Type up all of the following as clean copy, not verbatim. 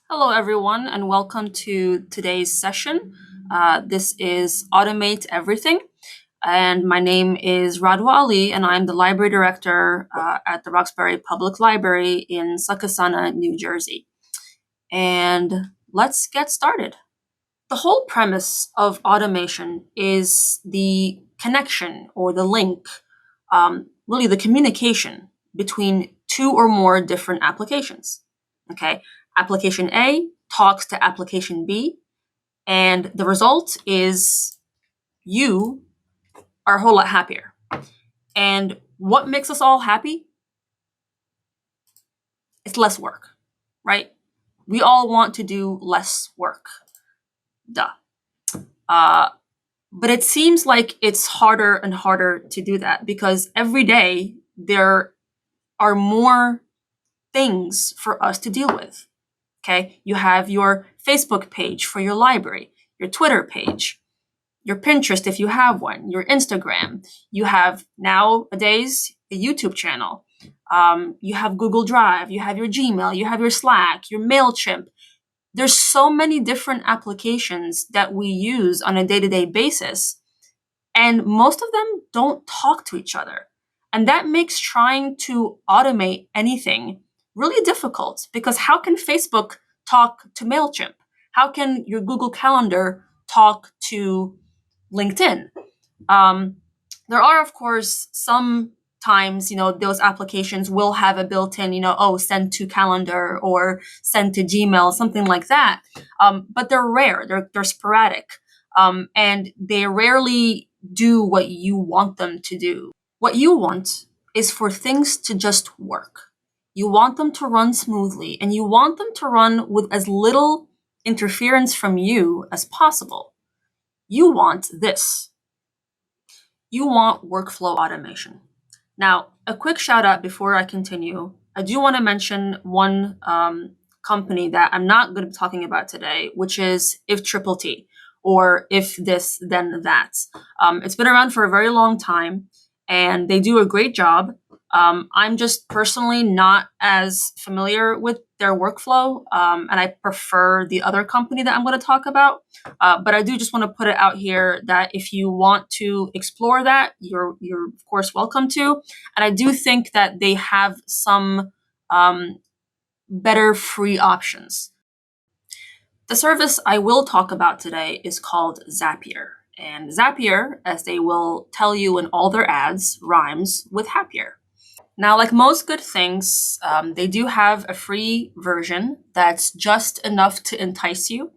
Hello, everyone, and welcome to today's session. This is Automate Everything, and my name is Radwa Ali, and I'm the Library Director at the Roxbury Public Library in Succasunna, New Jersey. And let's get started. The whole premise of automation is the connection or the link, really the communication between two or more different applications. Okay, application A talks to application B, and the result is you are a whole lot happier. And what makes us all happy? It's less work, right? We all want to do less work. Duh. Uh, But it seems like it's harder and harder to do that because every day there are more things for us to deal with. Okay, you have your Facebook page for your library, your Twitter page, your Pinterest if you have one, your Instagram. You have nowadays a YouTube channel. You have Google Drive, you have your Gmail, you have your Slack, your MailChimp. There's so many different applications that we use on a day-to-day basis, and most of them don't talk to each other. And that makes trying to automate anything really difficult because how can Facebook talk to MailChimp? How can your Google Calendar talk to LinkedIn? Um, there are, of course, some times, those applications will have a built-in, send to calendar or send to Gmail, something like that. But they're rare, they're sporadic, and they rarely do what you want them to do. What you want is for things to just work. You want them to run smoothly, and you want them to run with as little interference from you as possible. You want this. You want workflow automation. Now, a quick shout out before I continue. I do want to mention one company that I'm not going to be talking about today, which is If Triple T, or If This Then That. It's been around for a very long time, and they do a great job. I'm just personally not as familiar with their workflow, and I prefer the other company that I'm going to talk about. But I do just want to put it out here that if you want to explore that, you're of course welcome to. And I do think that they have some better free options. The service I will talk about today is called Zapier. And Zapier, as they will tell you in all their ads, rhymes with happier. Now, like most good things, they do have a free version that's just enough to entice you.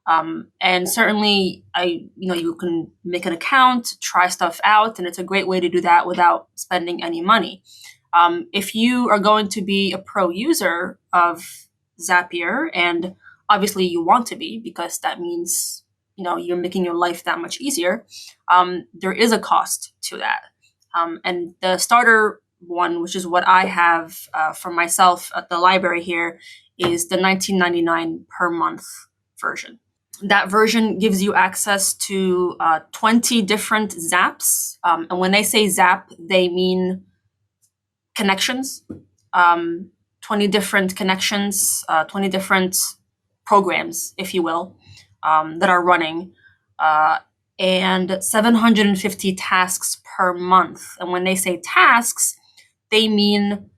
And certainly, you can make an account, try stuff out, and it's a great way to do that without spending any money. If you are going to be a pro user of Zapier, and obviously you want to be because that means you're making your life that much easier, there is a cost to that. And the starter one, which is what I have for myself at the library here, is the $19.99 per month version. That version gives you access to 20 different zaps. And when they say zap, they mean connections, 20 different connections, 20 different programs, if you will, that are running, and 750 tasks per month. And when they say tasks, they mean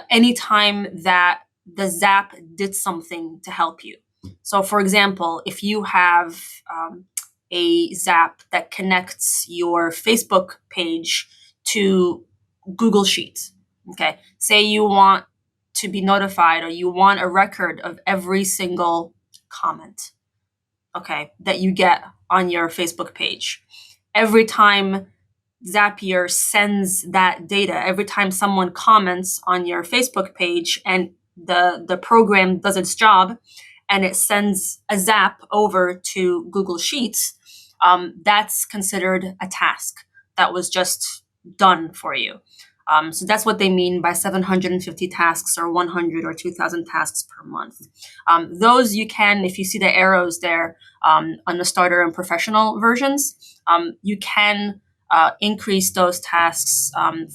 anytime that the Zap did something to help you. So, for example, if you have a Zap that connects your Facebook page to Google Sheets, okay, say you want to be notified or you want a record of every single comment, okay, that you get on your Facebook page. Every time Zapier sends that data, every time someone comments on your Facebook page and the program does its job and it sends a zap over to Google Sheets, that's considered a task that was just done for you. So that's what they mean by 750 tasks or 100 or 2,000 tasks per month. Those you can, if you see the arrows there on the starter and professional versions, you can increase those tasks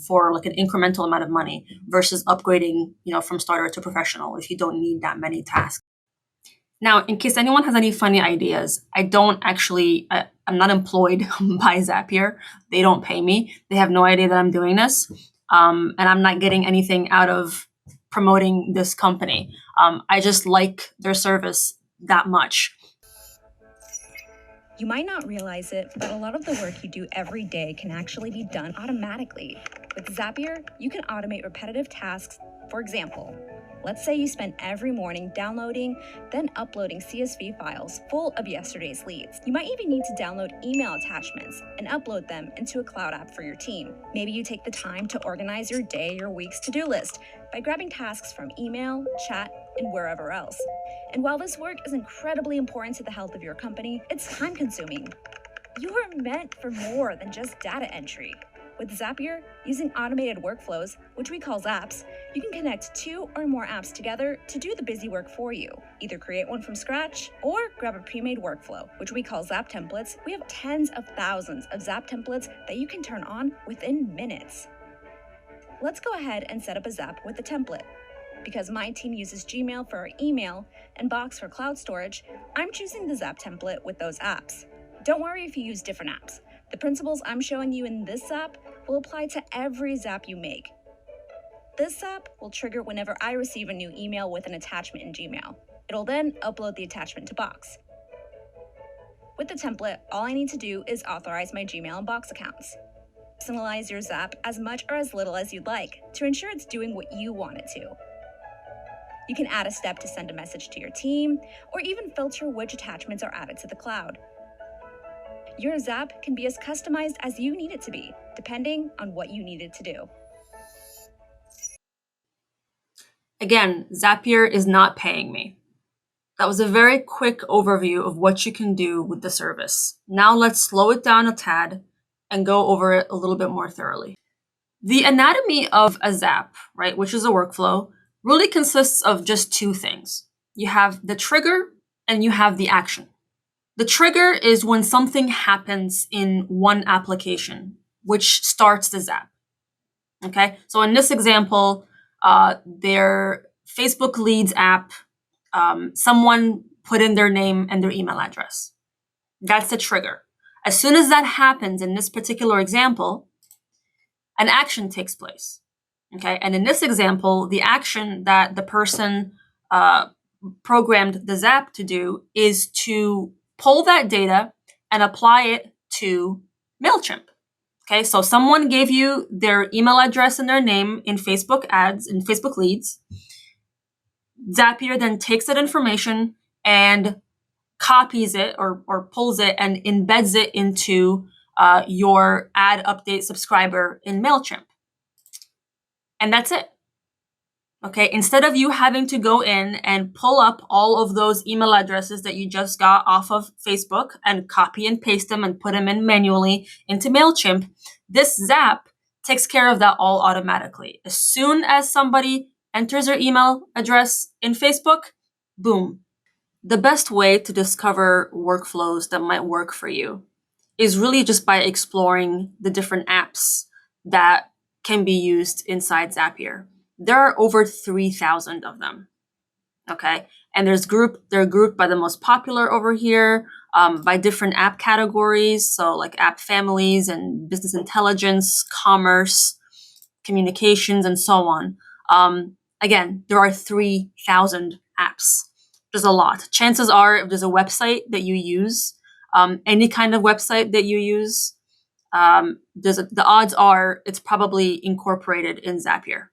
for like an incremental amount of money versus upgrading, from starter to professional if you don't need that many tasks. Now, in case anyone has any funny ideas, I'm not employed by Zapier. They don't pay me. They have no idea that I'm doing this. And I'm not getting anything out of promoting this company. I just like their service that much. You might not realize it, but a lot of the work you do every day can actually be done automatically. With Zapier, you can automate repetitive tasks. For example, let's say you spend every morning downloading, then uploading CSV files full of yesterday's leads. You might even need to download email attachments and upload them into a cloud app for your team. Maybe you take the time to organize your day, your week's to-do list by grabbing tasks from email, chat, and wherever else. And while this work is incredibly important to the health of your company, it's time-consuming. You are meant for more than just data entry. With Zapier, using automated workflows, which we call Zaps, you can connect 2 or more apps together to do the busy work for you. Either create one from scratch or grab a pre-made workflow, which we call Zap templates. We have tens of thousands of Zap templates that you can turn on within minutes. Let's go ahead and set up a Zap with a template. Because my team uses Gmail for our email and Box for cloud storage, I'm choosing the Zap template with those apps. Don't worry if you use different apps. The principles I'm showing you in this Zap will apply to every Zap you make. This Zap will trigger whenever I receive a new email with an attachment in Gmail. It'll then upload the attachment to Box. With the template, all I need to do is authorize my Gmail and Box accounts. Personalize your Zap as much or as little as you'd like to ensure it's doing what you want it to. You can add a step to send a message to your team, or even filter which attachments are added to the cloud. Your Zap can be as customized as you need it to be, depending on what you need it to do. Again, Zapier is not paying me. That was a very quick overview of what you can do with the service. Now let's slow it down a tad and go over it a little bit more thoroughly. The anatomy of a Zap, right, which is a workflow, really consists of just 2 things. You have the trigger and you have the action. The trigger is when something happens in one application, which starts the Zap. Okay, so in this example, their Facebook Leads app, someone put in their name and their email address. That's the trigger. As soon as that happens in this particular example, an action takes place. Okay, and in this example, the action that the person programmed the Zap to do is to pull that data and apply it to MailChimp. Okay, so someone gave you their email address and their name in Facebook ads, in Facebook leads. Zapier then takes that information and copies it or pulls it and embeds it into your ad update subscriber in MailChimp. And that's it. Okay, instead of you having to go in and pull up all of those email addresses that you just got off of Facebook and copy and paste them and put them in manually into MailChimp, this Zap takes care of that all automatically. As soon as somebody enters their email address in Facebook, boom. The best way to discover workflows that might work for you is really just by exploring the different apps that can be used inside Zapier. There are over 3,000 of them. Okay, and they're grouped by the most popular over here, by different app categories. So like app families and business intelligence, commerce, communications, and so on. Again, there are 3,000 apps. There's a lot. Chances are, if there's a website that you use, any kind of website that you use, the odds are it's probably incorporated in Zapier.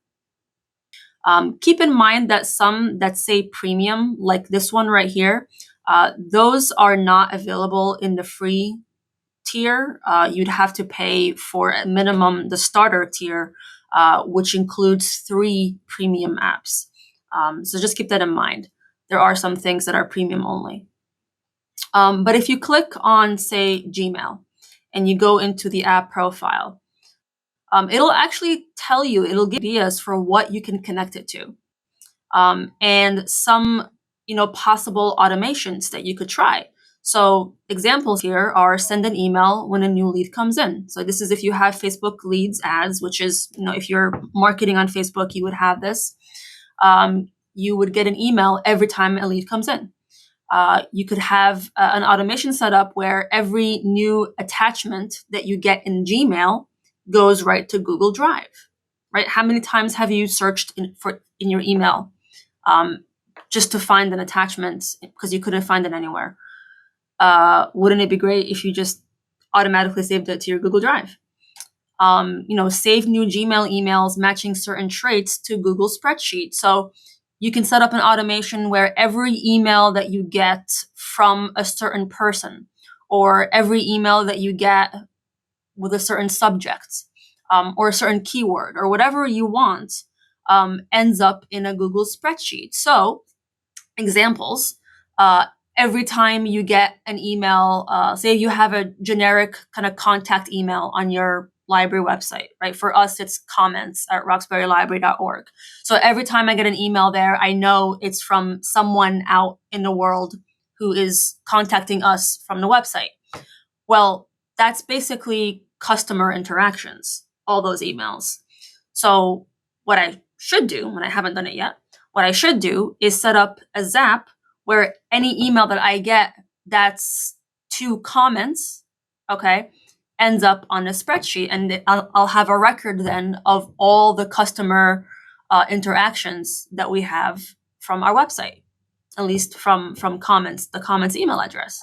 Keep in mind that some that say premium, like this one right here, those are not available in the free tier. You'd have to pay for a minimum the starter tier, which includes 3 premium apps. So just keep that in mind. There are some things that are premium only. But if you click on, say, Gmail, and you go into the app profile, it'll actually tell you, it'll give ideas for what you can connect it to, and some, possible automations that you could try. So examples here are send an email when a new lead comes in. So this is if you have Facebook leads ads, which is, if you're marketing on Facebook, you would have this. You would get an email every time a lead comes in. you could have an automation set up where every new attachment that you get in Gmail goes right to Google Drive, right? How many times have you searched in your email just to find an attachment because you couldn't find it anywhere? Wouldn't it be great if you just automatically saved it to your Google Drive? Save new Gmail emails matching certain traits to Google Spreadsheet. So you can set up an automation where every email that you get from a certain person or every email that you get with a certain subject or a certain keyword or whatever you want ends up in a Google Spreadsheet. So examples, every time you get an email, say you have a generic kind of contact email on your library website, right? For us, it's comments@roxburylibrary.org. So every time I get an email there, I know it's from someone out in the world who is contacting us from the website. Well, that's basically customer interactions, all those emails. So what I should do, when I haven't done it yet, what I should do is set up a Zap where any email that I get that's to comments, okay, ends up on a spreadsheet, and I'll have a record then of all the customer interactions that we have from our website, at least from comments, the comments email address,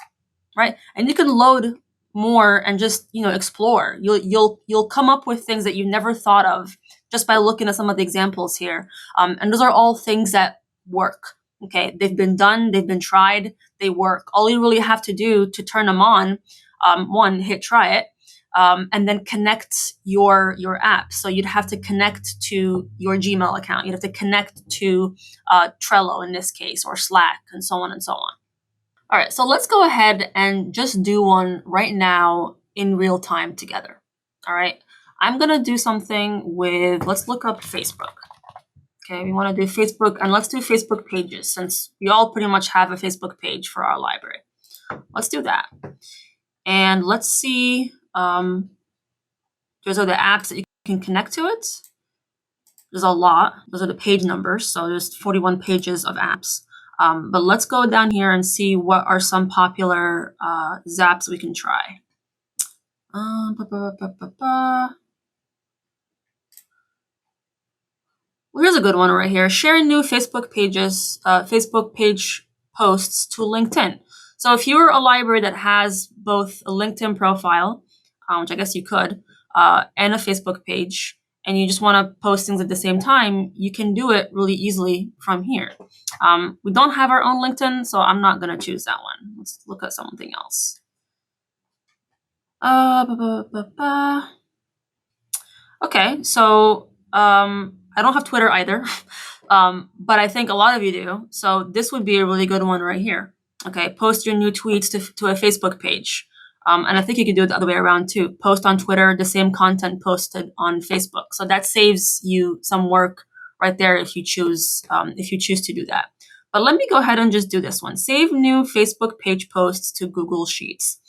right? And you can load more and just explore. You'll come up with things that you never thought of just by looking at some of the examples here. And those are all things that work. Okay, they've been done, they've been tried, they work. All you really have to do to turn them on, one, hit try it, and then connect your app. So you'd have to connect to your Gmail account. You'd have to connect to Trello in this case, or Slack, and so on and so on. All right, so let's go ahead and just do one right now in real time together. All right, I'm gonna do something with, let's look up Facebook. Okay, we wanna do Facebook, and let's do Facebook pages since we all pretty much have a Facebook page for our library. Let's do that. And let's see, those are the apps that you can connect to it. There's a lot, those are the page numbers, so there's 41 pages of apps. But let's go down here and see what are some popular zaps we can try. Well, here's a good one right here. Share new Facebook pages, Facebook page posts to LinkedIn. So if you're a library that has both a LinkedIn profile, which I guess you could, and a Facebook page, and you just want to post things at the same time, you can do it really easily from here. We don't have our own LinkedIn, so I'm not going to choose that one. Let's look at something else. Okay, so I don't have Twitter either, but I think a lot of you do. So this would be a really good one right here. Okay, post your new tweets to a Facebook page. And I think you can do it the other way around too. Post on Twitter the same content posted on Facebook. So that saves you some work right there if you choose to do that. But let me go ahead and just do this one. Save new Facebook page posts to Google Sheets.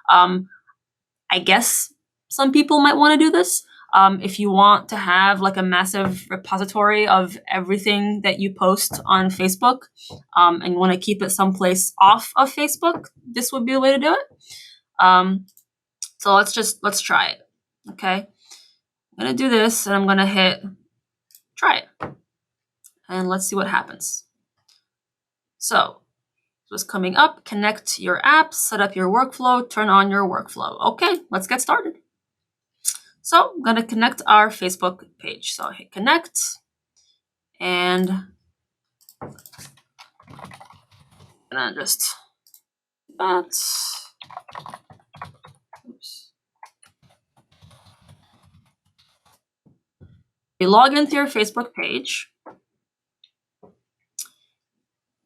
I guess some people might want to do this. If you want to have like a massive repository of everything that you post on Facebook, and you want to keep it someplace off of Facebook, this would be a way to do it. So let's try it. Okay. I'm going to do this and I'm going to hit try it. And let's see what happens. So what's coming up, connect your apps, set up your workflow, turn on your workflow. Okay, let's get started. So I'm going to connect our Facebook page. So I hit connect and I just that. Oops. You log into your Facebook page.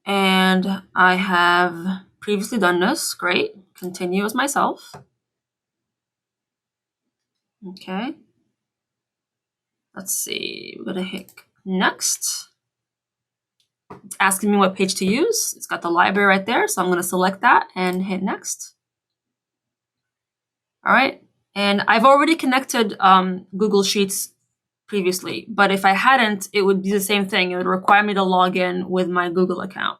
And I have previously done this. Great. Continue as myself. Okay. Let's see. We're going to hit next. It's asking me what page to use. It's got the library right there. So I'm going to select that and hit next. All right. And I've already connected Google Sheets previously, but if I hadn't, it would be the same thing. It would require me to log in with my Google account.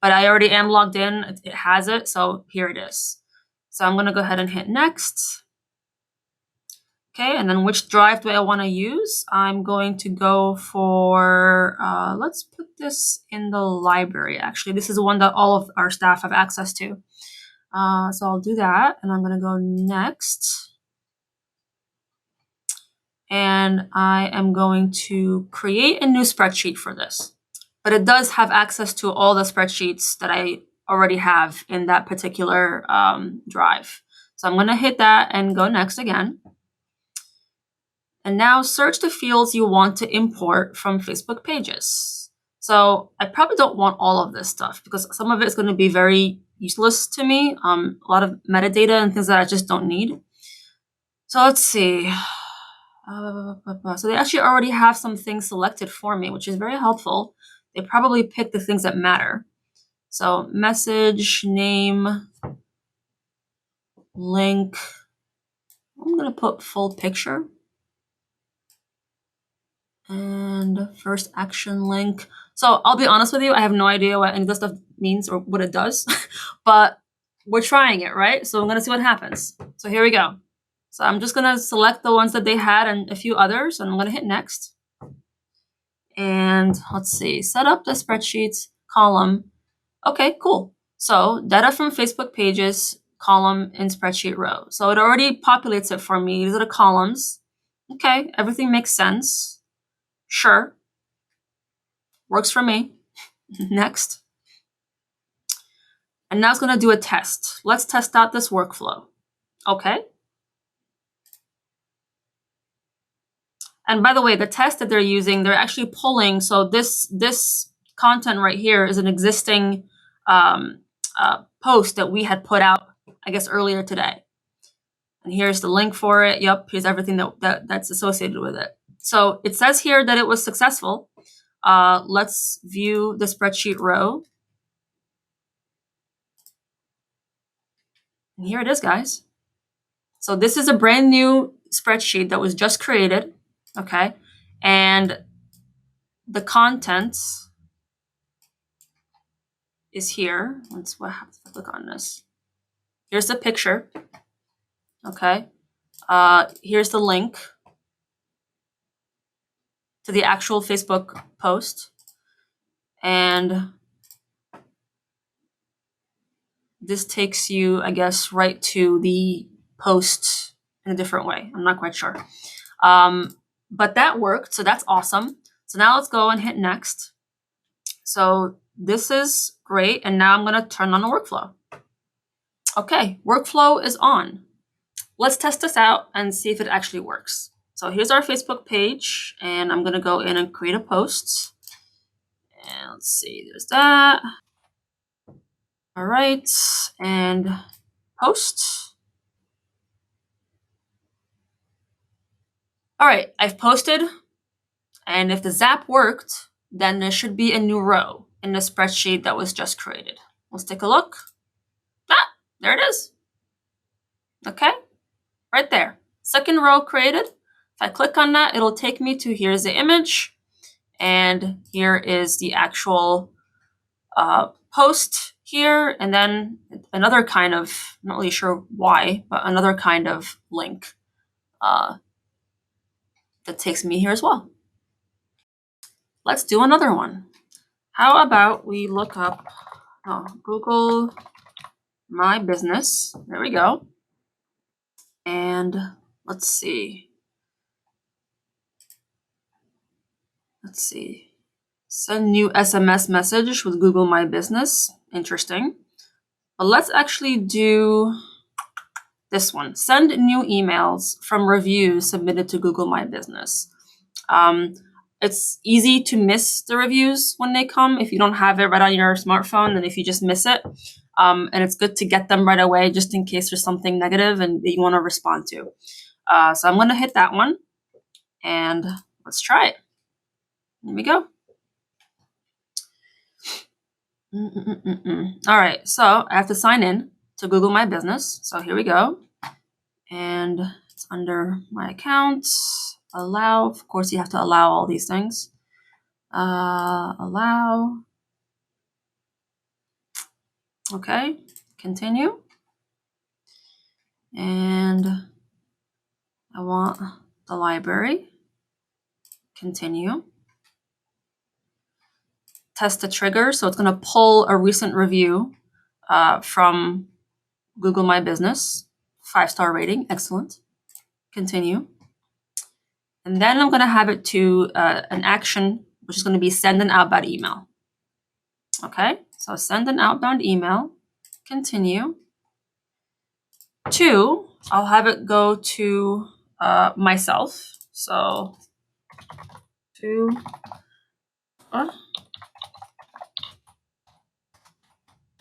but I already am logged in. It has it, so here it is. So I'm gonna go ahead and hit next. Okay, and then which drive do I want to use? I'm going to go for, let's put this in the library, actually. This is the one that all of our staff have access to. So I'll do that, and I'm going to go next. And I am going to create a new spreadsheet for this. But it does have access to all the spreadsheets that I already have in that particular drive. So I'm going to hit that and go next again. And now search the fields you want to import from Facebook pages. So I probably don't want all of this stuff because some of it is going to be very useless to me. A lot of metadata and things that I just don't need. So let's see. So they actually already have some things selected for me, which is very helpful. They probably pick the things that matter. So message, name, link. I'm going to put full picture. And first action link. So I'll be honest with you, I have no idea what any of this stuff means or what it does, but we're trying it, right? So I'm gonna see what happens. So here we go. So I'm just gonna select the ones that they had and a few others, and I'm gonna hit next. And let's see, set up the spreadsheets column. Okay, cool. So data from Facebook pages, column in spreadsheet row. So it already populates it for me. These are the columns. Okay, everything makes sense. Sure. Works for me. Next. And now it's going to do a test. Let's test out this workflow. Okay. And by the way, the test that they're using, they're actually pulling. So this content right here is an existing post that we had put out, I guess, earlier today. And here's the link for it. Yep, here's everything that's associated with it. So it says here that it was successful. Let's view the spreadsheet row. And here it is, guys. So this is a brand new spreadsheet that was just created, okay? And the contents is here. Let's click on this. Here's the picture, okay? Here's the link to the actual Facebook post. And this takes you, I guess, right to the post in a different way. I'm not quite sure. But that worked, so that's awesome. So now let's go and hit next. So this is great, and now I'm gonna turn on the workflow. Okay, workflow is on. Let's test this out and see if it actually works. So here's our Facebook page, and I'm gonna go in and create a post. And let's see, there's that. All right, and post. All right, I've posted, and if the zap worked, then there should be a new row in the spreadsheet that was just created. Let's take a look. Ah, there it is. Okay, right there. Second row created. If I click on that, it'll take me to here's the image, and here is the actual post here, and then another kind of, I'm not really sure why, but another kind of link that takes me here as well. Let's do another one. How about we look up Google My Business. There we go. And let's see. Send new SMS message with Google My Business. Interesting. But let's actually do this one. Send new emails from reviews submitted to Google My Business. It's easy to miss the reviews when they come if you don't have it right on your smartphone, and if you just miss it. And it's good to get them right away just in case there's something negative and that you want to respond to. So I'm going to hit that one, and let's try it. Here we go. All right, so I have to sign in to Google My Business. So here we go. And it's under my account. Allow. Of course, you have to allow all these things. Allow. Okay, continue. And I want the library. Continue. Test the trigger. So it's going to pull a recent review from Google My Business. 5-star rating. Excellent. Continue. And then I'm going to have it to an action, which is going to be send an outbound email. Okay, so send an outbound email. Continue. 2, I'll have it go to myself. So 2.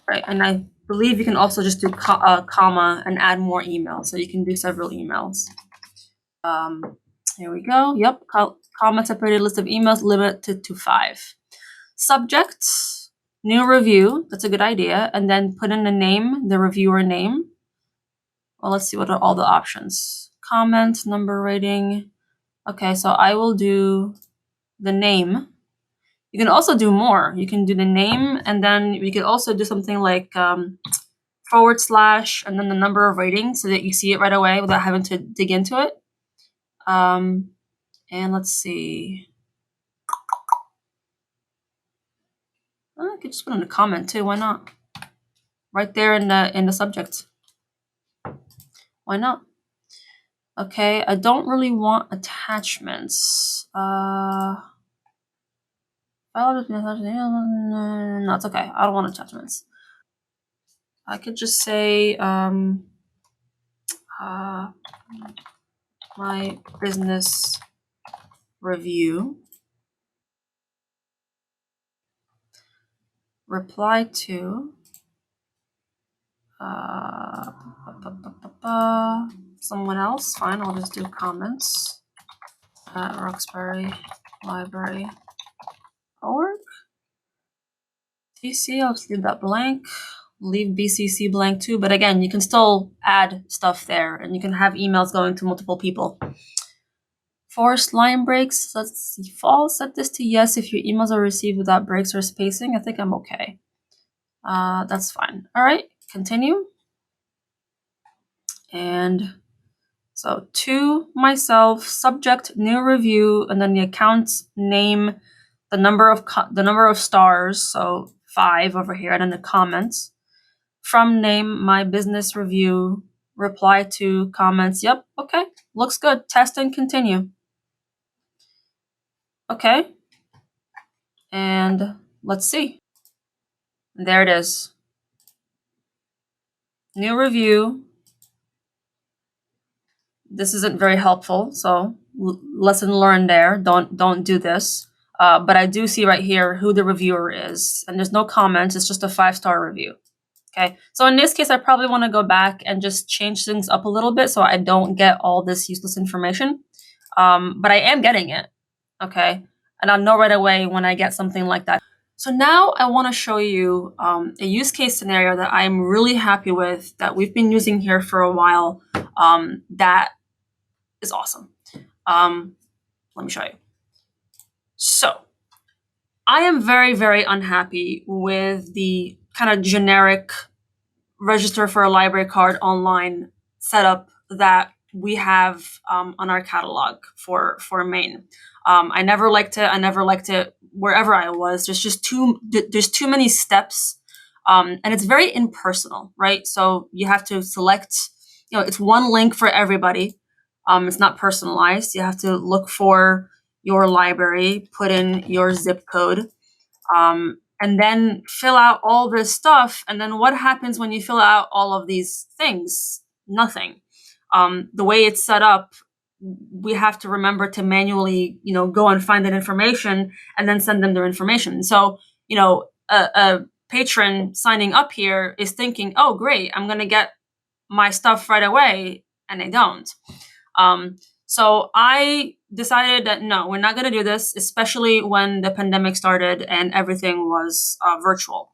Right, and I believe you can also just do comma and add more emails. So you can do several emails. Here we go. Yep, comma separated list of emails limited to 5. Subject, new review. That's a good idea. And then put in the name, the reviewer name. Well, let's see what are all the options. Comment, number, rating. Okay, so I will do the name. You can also do more. You can do the name, and then we could also do something like / and then the number of ratings so that you see it right away without having to dig into it. And let's see. I could just put in a comment too. Why not? Right there in the subject. Why not? Okay, I don't really want attachments. No, it's okay. I don't want attachments. I could just say my business review. Reply to someone else. Fine, I'll just do comments at Roxbury Library org. TC, I'll just leave that blank. Leave BCC blank too, but again, you can still add stuff there and you can have emails going to multiple people. Forced line breaks, let's see, false. Set this to yes if your emails are received without breaks or spacing. I think I'm okay. That's fine. All right, continue. And so to myself, subject, new review, and then the account name, the number of stars, so 5 over here, and then the comments. From name, my business review, reply to comments. Yep, okay, looks good. Test and continue. Okay, and let's see. There it is. New review. This isn't very helpful, so lesson learned there. Don't do this. But I do see right here who the reviewer is, and there's no comments. It's just a 5-star review. Okay, so in this case, I probably want to go back and just change things up a little bit so I don't get all this useless information. But I am getting it. Okay, and I'll know right away when I get something like that. So now I want to show you a use case scenario that I'm really happy with, that we've been using here for a while, that is awesome. Let me show you. So I am very, very unhappy with the kind of generic register for a library card online setup that we have on our catalog for Maine. I never liked it wherever I was. There's too many steps, and it's very impersonal, right? So you have to select, it's one link for everybody. It's not personalized. You have to look for your library, put in your zip code, and then fill out all this stuff. And then what happens when you fill out all of these things? Nothing. The way it's set up, we have to remember to manually, go and find that information and then send them their information. So, a patron signing up here is thinking, oh, great, I'm going to get my stuff right away. And they don't. So I decided that no, we're not going to do this, especially when the pandemic started and everything was virtual.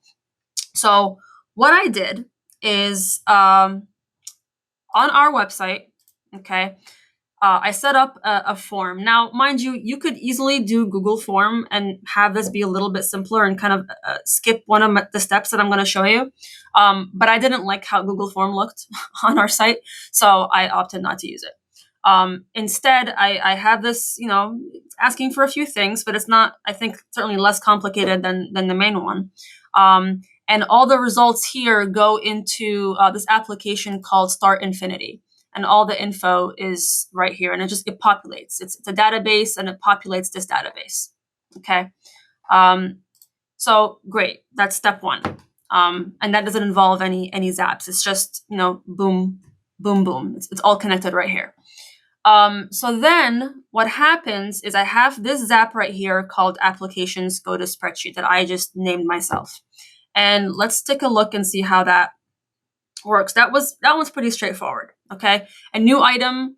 So what I did is on our website, okay, I set up a form. Now, mind you, you could easily do Google Form and have this be a little bit simpler and kind of skip one of the steps that I'm going to show you. But I didn't like how Google Form looked on our site, so I opted not to use it. Instead, I have this, asking for a few things, but it's not, I think, certainly less complicated than the main one. And all the results here go into this application called Start Infinity. And all the info is right here, and it populates. It's a database, and it populates this database. Okay, so great. That's step one, and that doesn't involve any zaps. It's just boom, boom, boom. It's all connected right here. So then what happens is I have this zap right here called Applications Go to Spreadsheet that I just named myself, and let's take a look and see how that works. That one's pretty straightforward. Okay, a new item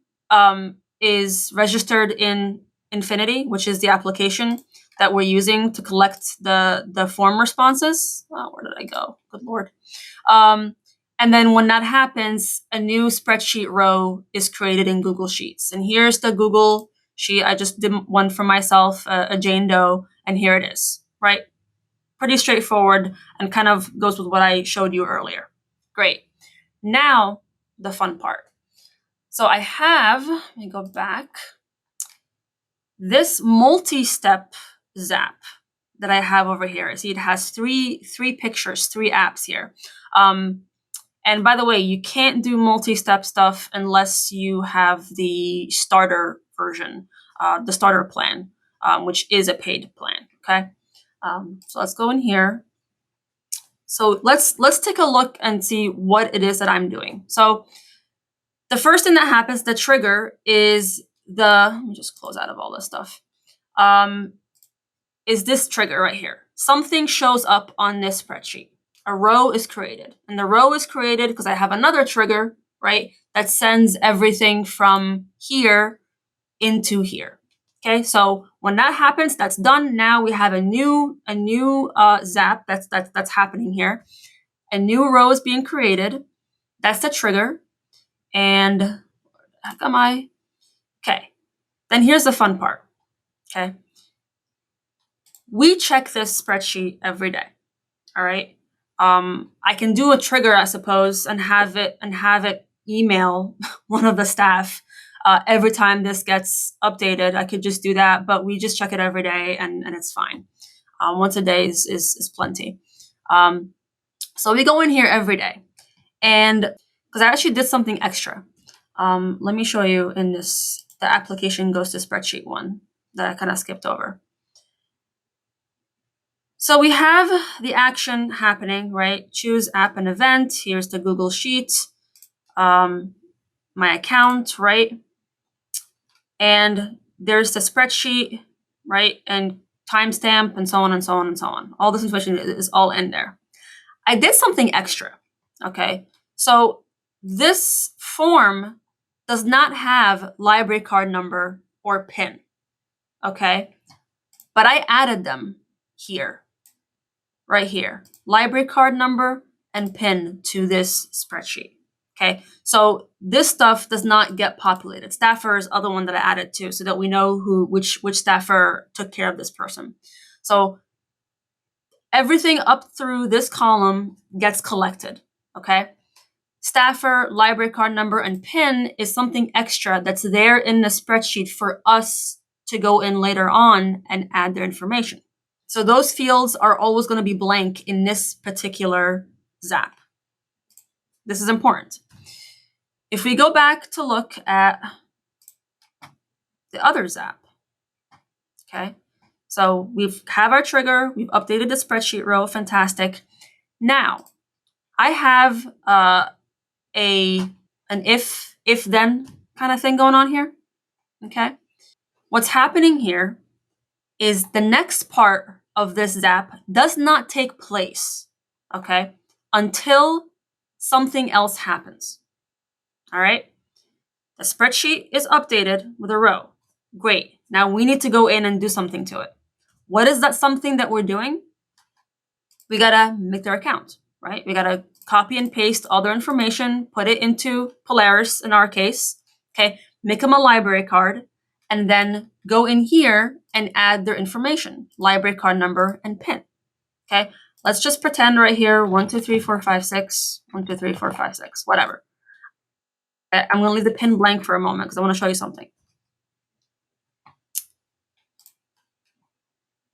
is registered in Infinity, which is the application that we're using to collect the form responses. Oh, where did I go? Good Lord. And then when that happens, a new spreadsheet row is created in Google Sheets. And here's the Google sheet. I just did one for myself, a Jane Doe, and here it is. Right, pretty straightforward and kind of goes with what I showed you earlier. Great. Now, the fun part. So I have, let me go back, this multi-step zap that I have over here. See, it has three pictures, 3 apps here. And by the way, you can't do multi-step stuff unless you have the starter version, the starter plan, which is a paid plan, okay? So let's go in here. So let's take a look and see what it is that I'm doing. So the first thing that happens, the trigger, is let me just close out of all this stuff, is this trigger right here. Something shows up on this spreadsheet. A row is created. And the row is created because I have another trigger, right, that sends everything from here into here. Okay, so when that happens, that's done. Now we have a new zap that's happening here. A new row is being created. That's the trigger. And how come okay, then here's the fun part. Okay, we check this spreadsheet every day. All right, I can do a trigger, I suppose, and have it email one of the staff every time this gets updated. I could just do that, but we just check it every day, and it's fine. Once a day is plenty. So we go in here every day, and because I actually did something extra. Let me show you in this, the application goes to spreadsheet one that I kind of skipped over. So we have the action happening, right? Choose app and event. Here's the Google Sheet, my account, right? And there's the spreadsheet, right? And timestamp and so on and so on and so on. All this information is all in there. I did something extra, okay? So this form does not have library card number or PIN, okay? But I added them here, right here. Library card number and PIN to this spreadsheet, okay? So this stuff does not get populated. Staffer is the other one that I added to so that we know which staffer took care of this person. So everything up through this column gets collected, okay? Staffer, library card number, and PIN is something extra that's there in the spreadsheet for us to go in later on and add their information. So those fields are always going to be blank in this particular zap. This is important. If we go back to look at the other zap, okay? So we have our trigger, we've updated the spreadsheet row, fantastic. Now, I have an if then kind of thing going on here, okay? What's happening here is the next part of this zap does not take place, okay, until something else happens, all right? The spreadsheet is updated with a row. Great. Now we need to go in and do something to it. What is that something that we're doing? We gotta make their account, right? We gotta copy and paste all their information, put it into Polaris in our case, okay? make them a library card, and then go in here and add their information, library card number and PIN. Okay, let's just pretend right here 1, 2, 3, 4, 5, 6, 1, 2, 3, 4, 5, 6, whatever. I'm going to leave the PIN blank for a moment because I want to show you something.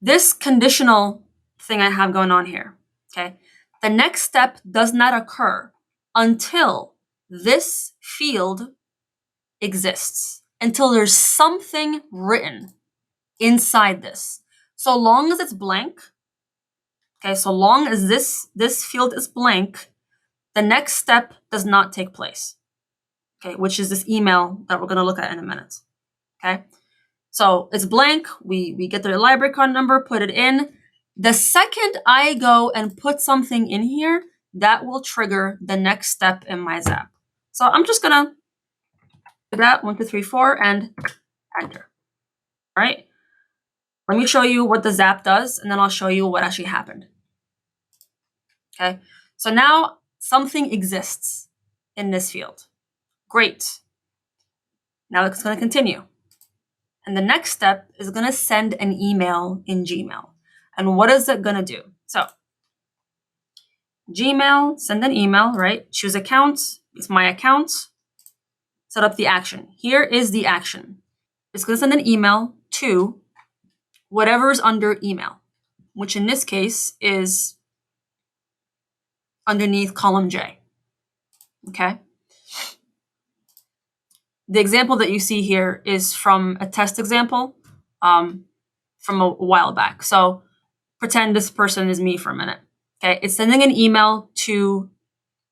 This conditional thing I have going on here, okay, the next step does not occur until this field exists, until there's something written inside this. So long as it's blank, okay, so long as this field is blank, the next step does not take place, okay, which is this email that we're going to look at in a minute, okay? So it's blank, we get the library card number, put it in. The second I go and put something in here, that will trigger the next step in my Zap. So I'm just going to do that, 1, 2, 3, 4, and enter, all right? Let me show you what the Zap does, and then I'll show you what actually happened. Okay, so now something exists in this field. Great. Now it's going to continue. And the next step is going to send an email in Gmail. And what is it going to do? So Gmail, send an email, right? Choose account. It's my account. Set up the action. Here is the action. It's going to send an email to whatever is under email, which in this case is underneath column J. Okay. The example that you see here is from a test example from a while back. So pretend this person is me for a minute. Okay, it's sending an email to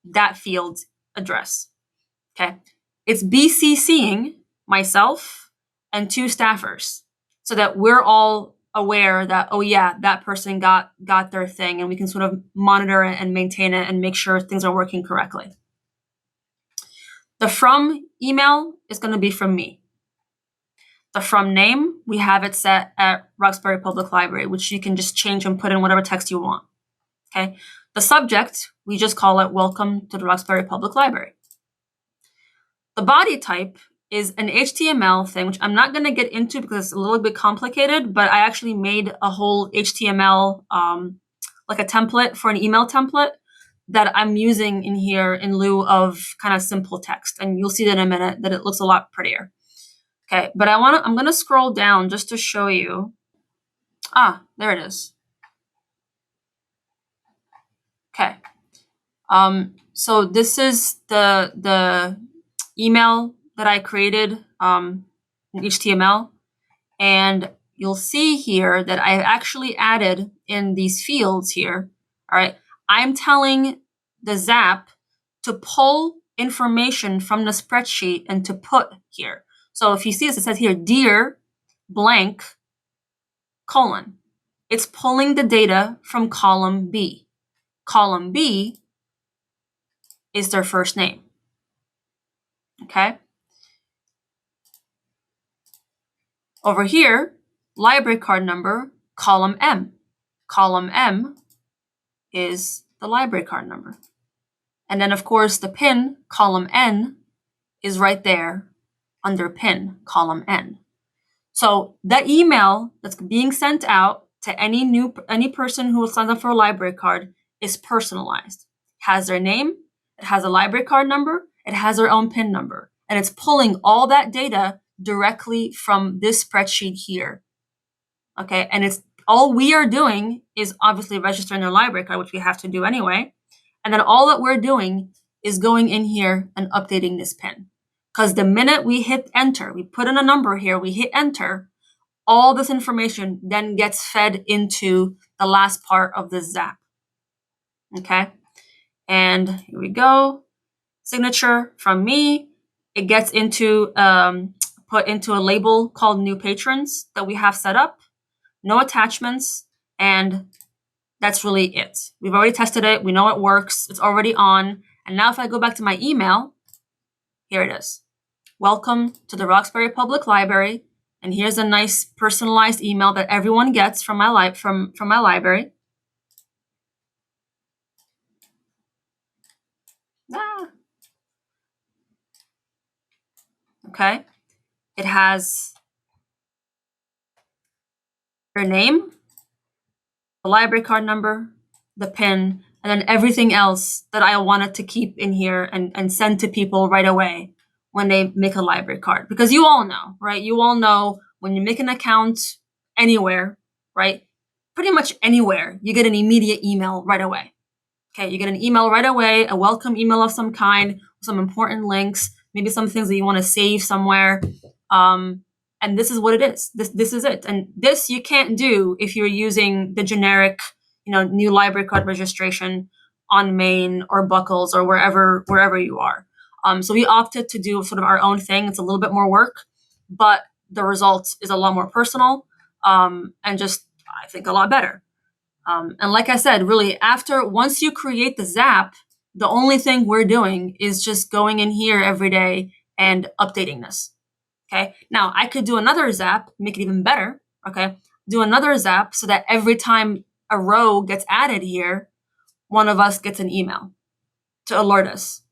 that field address. Okay, it's BCCing myself and 2 staffers so that we're all aware that, oh yeah, that person got their thing, and we can sort of monitor it and maintain it and make sure things are working correctly. The from email is going to be from me. The from name, we have it set at Roxbury Public Library, which you can just change and put in whatever text you want. Okay. The subject, we just call it welcome to the Roxbury Public Library. The body type is an HTML thing, which I'm not going to get into because it's a little bit complicated, but I actually made a whole HTML, like a template for an email template that I'm using in here in lieu of kind of simple text. And you'll see that in a minute that it looks a lot prettier. Okay, but I'm going to scroll down just to show you. Ah, there it is. Okay. So this is the email that I created in HTML, and you'll see here that I've actually added in these fields here. All right, I'm telling the Zap to pull information from the spreadsheet and to put here. So if you see this, it says here, dear blank, colon. It's pulling the data from column B. Column B is their first name. Okay? Over here, library card number, column M. Column M is the library card number. And then, of course, the PIN, column N, is right there under PIN, column N. So that email that's being sent out to any person who signs up for a library card is personalized. It has their name, it has a library card number, it has their own PIN number, and it's pulling all that data directly from this spreadsheet here. Okay, and it's all we are doing is obviously registering their library card, which we have to do anyway. And then all that we're doing is going in here and updating this PIN. Because the minute we hit enter, we put in a number here, we hit enter, all this information then gets fed into the last part of the Zap. Okay, and here we go. Signature from me. It gets into put into a label called new patrons that we have set up. No attachments, and that's really it. We've already tested it. We know it works. It's already on. And now if I go back to my email, here it is. Welcome to the Roxbury Public Library. And here's a nice personalized email that everyone gets from my from my library. Ah. Okay. It has your name, the library card number, the PIN, and then everything else that I wanted to keep in here and send to people right away when they make a library card. Because you all know, right? You all know when you make an account anywhere, right? Pretty much anywhere, you get an immediate email right away. Okay, you get an email right away, a welcome email of some kind, some important links, maybe some things that you want to save somewhere. And this is what it is. This is it. And this you can't do if you're using the generic, new library card registration on Main or Buckles or wherever you are. So we opted to do sort of our own thing. It's a little bit more work, but the result is a lot more personal, and just, I think, a lot better. And like I said, really, once you create the Zap, the only thing we're doing is just going in here every day and updating this. Okay. Now I could do another Zap, make it even better. Okay. Do another Zap so that every time a row gets added here, one of us gets an email to alert us.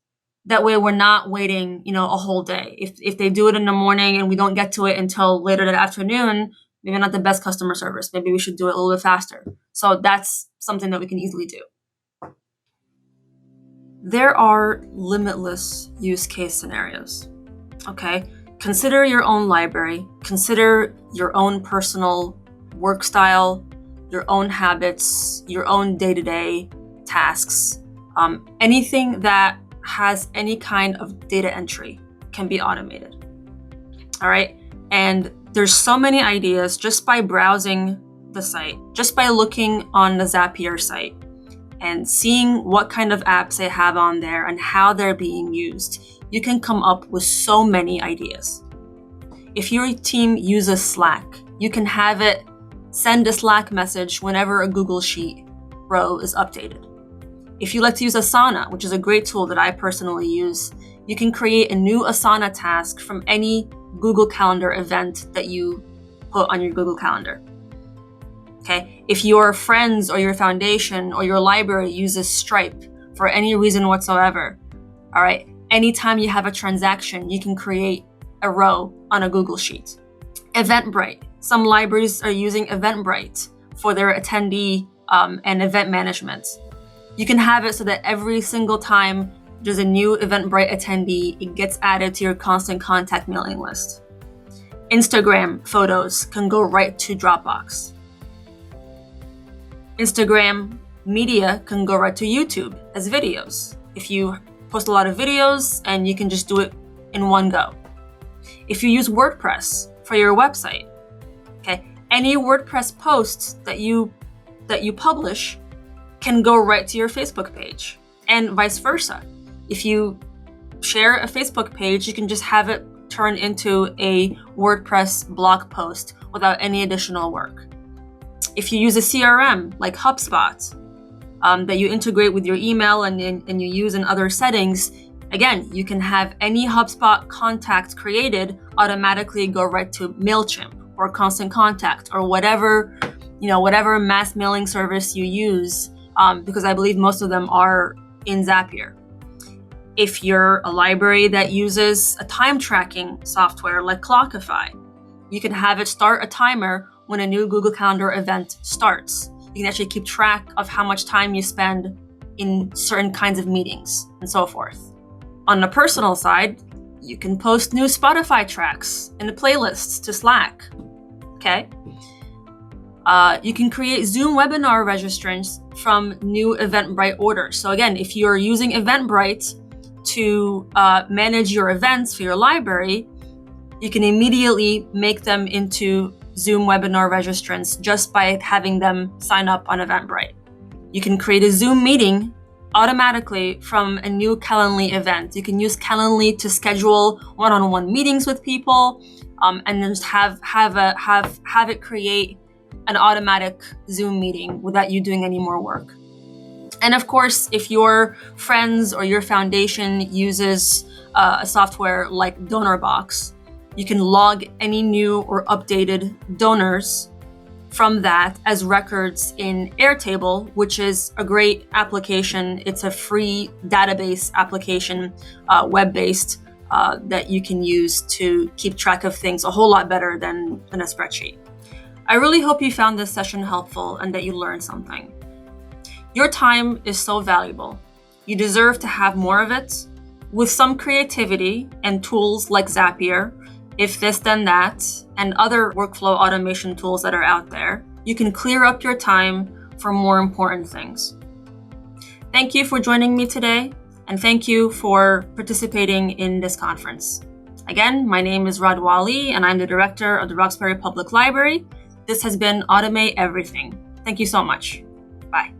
That way we're not waiting, a whole day. If they do it in the morning and we don't get to it until later that afternoon, maybe not the best customer service. Maybe we should do it a little bit faster. So that's something that we can easily do. There are limitless use case scenarios. Okay. Consider your own library, consider your own personal work style, your own habits, your own day-to-day tasks. Anything that has any kind of data entry can be automated. All right. And there's so many ideas just by browsing the site, just by looking on the Zapier site and seeing what kind of apps they have on there and how they're being used. You can come up with so many ideas. If your team uses Slack, you can have it send a Slack message whenever a Google Sheet row is updated. If you like to use Asana, which is a great tool that I personally use, you can create a new Asana task from any Google Calendar event that you put on your Google Calendar. Okay. If your friends or your foundation or your library uses Stripe for any reason whatsoever, all right, anytime you have a transaction, you can create a row on a Google Sheet. Eventbrite. Some libraries are using Eventbrite for their attendee and event management. You can have it so that every single time there's a new Eventbrite attendee, it gets added to your constant contact mailing list. Instagram photos can go right to Dropbox. Instagram media can go right to YouTube as videos. If you post a lot of videos, and you can just do it in one go. If you use WordPress for your website, okay, any WordPress posts that you publish can go right to your Facebook page, and vice versa. If you share a Facebook page, you can just have it turn into a WordPress blog post without any additional work. If you use a CRM like HubSpot, that you integrate with your email and you use in other settings, again, you can have any HubSpot contact created automatically go right to MailChimp or Constant Contact or whatever mass mailing service you use, because I believe most of them are in Zapier. If you're a library that uses a time tracking software like Clockify, you can have it start a timer when a new Google Calendar event starts. You can actually keep track of how much time you spend in certain kinds of meetings and so forth. On the personal side, you can post new Spotify tracks in the playlists to Slack. Okay? You can create Zoom webinar registrants from new Eventbrite orders. So again, if you're using Eventbrite to manage your events for your library, you can immediately make them into Zoom webinar registrants just by having them sign up on Eventbrite. You can create a Zoom meeting automatically from a new Calendly event. You can use Calendly to schedule one-on-one meetings with people, and then just have it create an automatic Zoom meeting without you doing any more work. And of course, if your friends or your foundation uses a software like DonorBox, you can log any new or updated donors from that as records in Airtable, which is a great application. It's a free database application, web-based, that you can use to keep track of things a whole lot better than in a spreadsheet. I really hope you found this session helpful and that you learned something. Your time is so valuable. You deserve to have more of it. With some creativity and tools like Zapier, If This Then That, and other workflow automation tools that are out there, you can clear up your time for more important things. Thank you for joining me today, and thank you for participating in this conference. Again, my name is Radwa, and I'm the director of the Roxbury Public Library. This has been Automate Everything. Thank you so much. Bye.